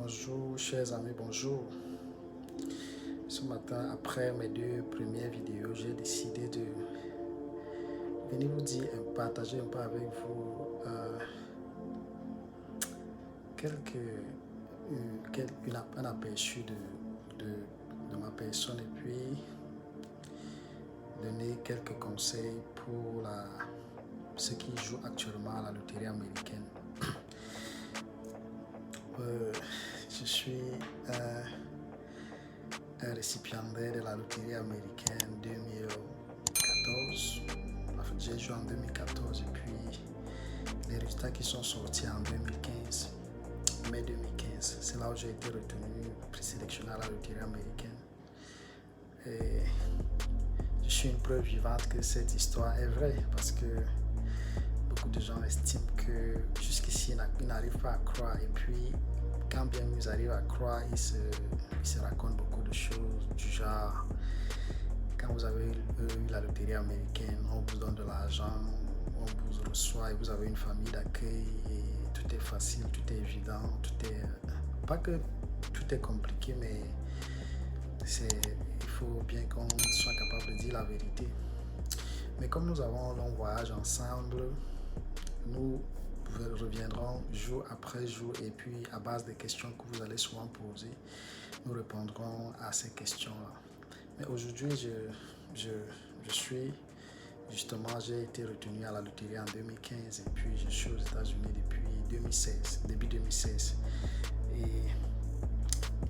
Bonjour chers amis, bonjour. Ce matin, après mes deux premières vidéos, j'ai décidé de venir vous dire, partager un peu avec vous un aperçu de ma personne et puis donner quelques conseils pour ceux qui jouent actuellement à la loterie américaine. Je suis un récipiendaire de la loterie américaine 2014. J'ai joué en 2014 et puis les résultats qui sont sortis en 2015, mai 2015, c'est là où j'ai été retenu, présélectionné à la loterie américaine. Et je suis une preuve vivante que cette histoire est vraie parce que beaucoup de gens estiment que jusqu'ici ils n'arrivent pas à croire et puis quand bien ils arrivent à croire, ils se racontent beaucoup de choses du genre quand vous avez eu la loterie américaine, on vous donne de l'argent, on vous reçoit et vous avez une famille d'accueil et tout est facile, tout est évident, pas que tout est compliqué, mais il faut bien qu'on soit capable de dire la vérité. Mais comme nous avons un long voyage ensemble, nous reviendrons jour après jour et puis à base des questions que vous allez souvent poser, nous répondrons à ces questions-là. Mais aujourd'hui, j'ai été retenu à la loterie en 2015 et puis je suis aux États-Unis depuis début 2016. Et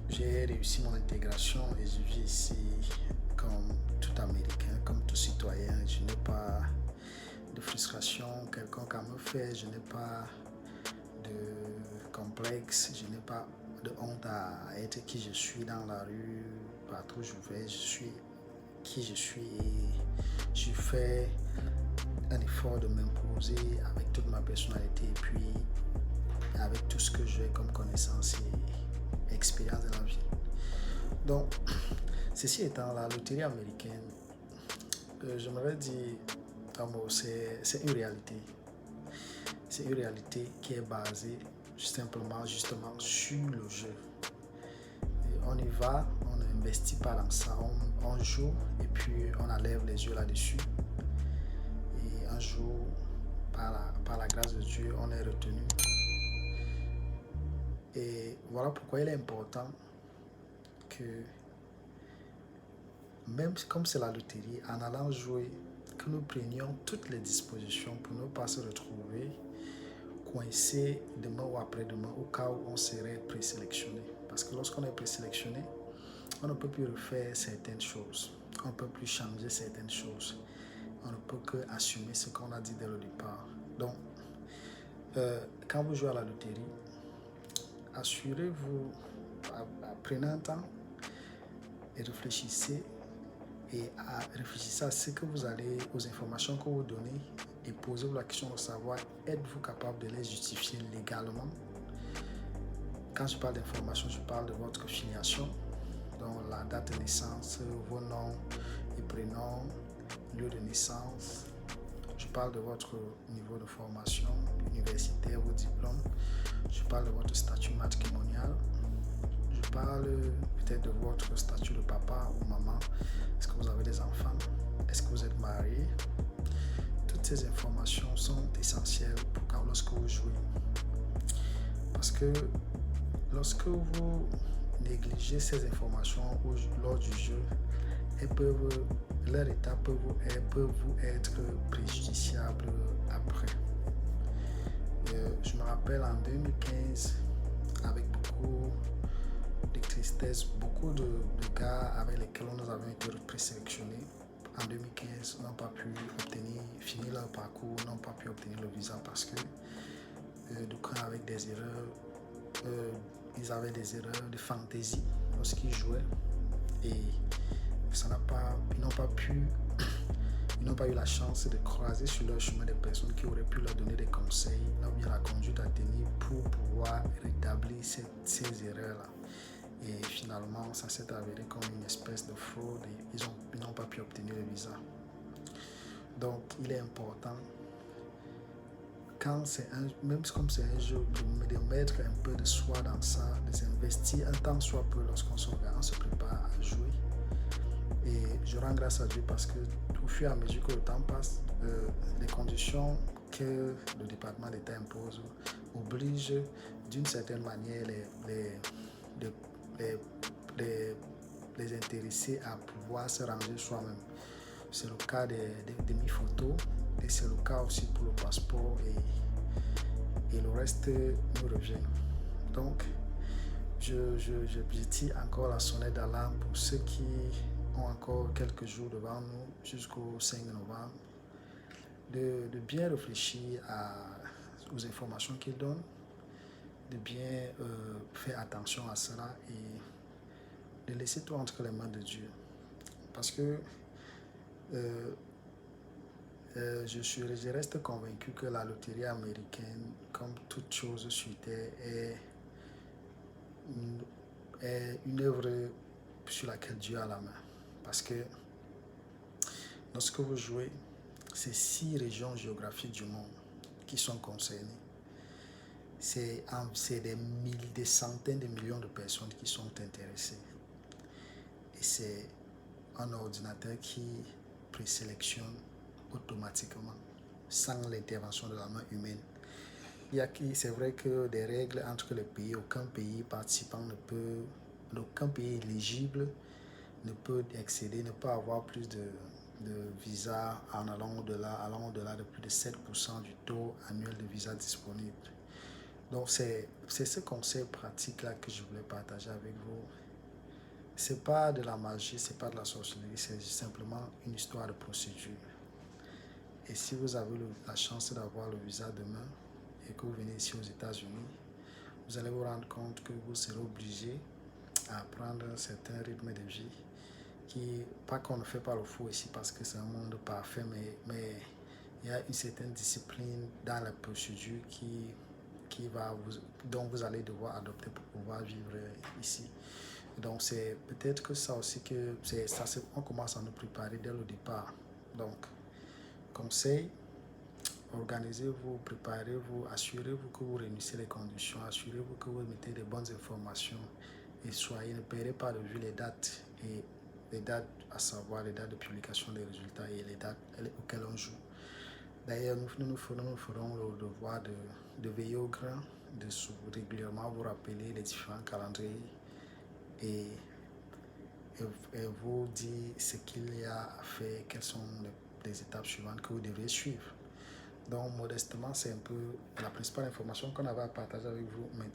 j'ai réussi mon intégration et je vis ici comme tout Américain, comme tout citoyen. Je n'ai pas de frustration quelconque à me faire, je n'ai pas de complexe, je n'ai pas de honte à être qui je suis dans la rue, partout où je vais, je suis qui je suis et je fais un effort de m'imposer avec toute ma personnalité et puis avec tout ce que j'ai comme connaissance et expérience de la vie. Donc, ceci étant, la loterie américaine, j'aimerais dire, c'est une réalité. C'est une réalité qui est basée justement sur le jeu. Et on y va, on n'investit pas dans ça, on joue et puis on enlève les yeux là-dessus. Et un jour, par la grâce de Dieu, on est retenu. Et voilà pourquoi il est important que, même comme c'est la loterie, en allant jouer, que nous prenions toutes les dispositions pour ne pas se retrouver coincé demain ou après-demain au cas où on serait présélectionné. Parce que lorsqu'on est présélectionné, on ne peut plus refaire certaines choses. On ne peut plus changer certaines choses. On ne peut que assumer ce qu'on a dit dès le départ. Donc, quand vous jouez à la loterie, assurez-vous, prenez un temps et réfléchissez à ce que vous allez, aux informations que vous donnez et posez-vous la question de savoir, êtes-vous capable de les justifier légalement? Quand je parle d'informations, je parle de votre filiation, donc la date de naissance, vos noms et prénoms, lieu de naissance. Je parle de votre niveau de formation universitaire, vos diplômes. Je parle de votre statut matrimonial. Je parle peut-être de votre statut de papa ou maman. Est-ce que vous avez des enfants? Est-ce que vous êtes marié? Toutes ces informations sont essentielles lorsque vous jouez. Parce que lorsque vous négligez ces informations lors du jeu, leur état peut vous être préjudiciable après. Je me rappelle en 2015, avec beaucoup de tristesse, beaucoup de gars avec lesquels nous avons été présélectionnés en 2015 n'ont pas pu finir leur parcours, n'ont pas pu obtenir le visa parce que avec des erreurs, ils avaient des erreurs de fantaisie lorsqu'ils jouaient et ils n'ont pas eu la chance de croiser sur leur chemin des personnes qui auraient pu leur donner des conseils, ou bien la conduite à tenir pour pouvoir rétablir ces erreurs-là. Et finalement, ça s'est avéré comme une espèce de fraude et ils n'ont pas pu obtenir le visa. Donc, il est important, même comme c'est un jeu, de mettre un peu de soi dans ça, de s'investir un temps soit peu lorsqu'on on se prépare à jouer. Et je rends grâce à Dieu parce que au fur et à mesure que le temps passe, les conditions que le département d'État impose obligent d'une certaine manière les, les, les, les intéressés à pouvoir se ranger soi-même. C'est le cas des demi-photos et c'est le cas aussi pour le passeport et le reste nous revient. Donc, je tire encore la sonnette d'alarme pour ceux qui ont encore quelques jours devant nous jusqu'au 5 novembre de bien réfléchir aux informations qu'ils donnent, de bien faire attention à cela et de laisser tout entre les mains de Dieu. Parce que je reste convaincu que la loterie américaine, comme toute chose sur Terre, est une œuvre sur laquelle Dieu a la main. Parce que lorsque vous jouez, c'est 6 régions géographiques du monde qui sont concernées. C'est des centaines de millions de personnes qui sont intéressées. Et c'est un ordinateur qui présélectionne automatiquement, sans l'intervention de la main humaine. C'est vrai que des règles entre les pays, aucun pays participant aucun pays éligible ne peut excéder, ne peut avoir plus de visa en allant au-delà de plus de 7% du taux annuel de visa disponible. Donc c'est ce concept pratique là que je voulais partager avec vous. C'est pas de la magie, c'est pas de la sorcellerie, c'est simplement une histoire de procédure. Et si vous avez la chance d'avoir le visa demain et que vous venez ici aux États-Unis, vous allez vous rendre compte que vous serez obligé à prendre un certain rythme de vie qui, pas qu'on ne fait pas le faux ici parce que c'est un monde parfait, mais il y a une certaine discipline dans la procédure dont vous allez devoir adopter pour pouvoir vivre ici. Donc c'est peut-être que ça aussi on commence à nous préparer dès le départ. Donc, conseil, organisez-vous, préparez-vous, assurez-vous que vous réunissez les conditions, assurez-vous que vous mettez les bonnes informations et ne perdez pas de vue les dates à savoir les dates de publication des résultats et les dates auxquelles on joue. D'ailleurs, nous ferons le devoir de veiller au grain, de régulièrement vous rappeler les différents calendriers et vous dire ce qu'il y a à faire, quelles sont les étapes suivantes que vous devriez suivre. Donc, modestement, c'est un peu la principale information qu'on avait à partager avec vous maintenant.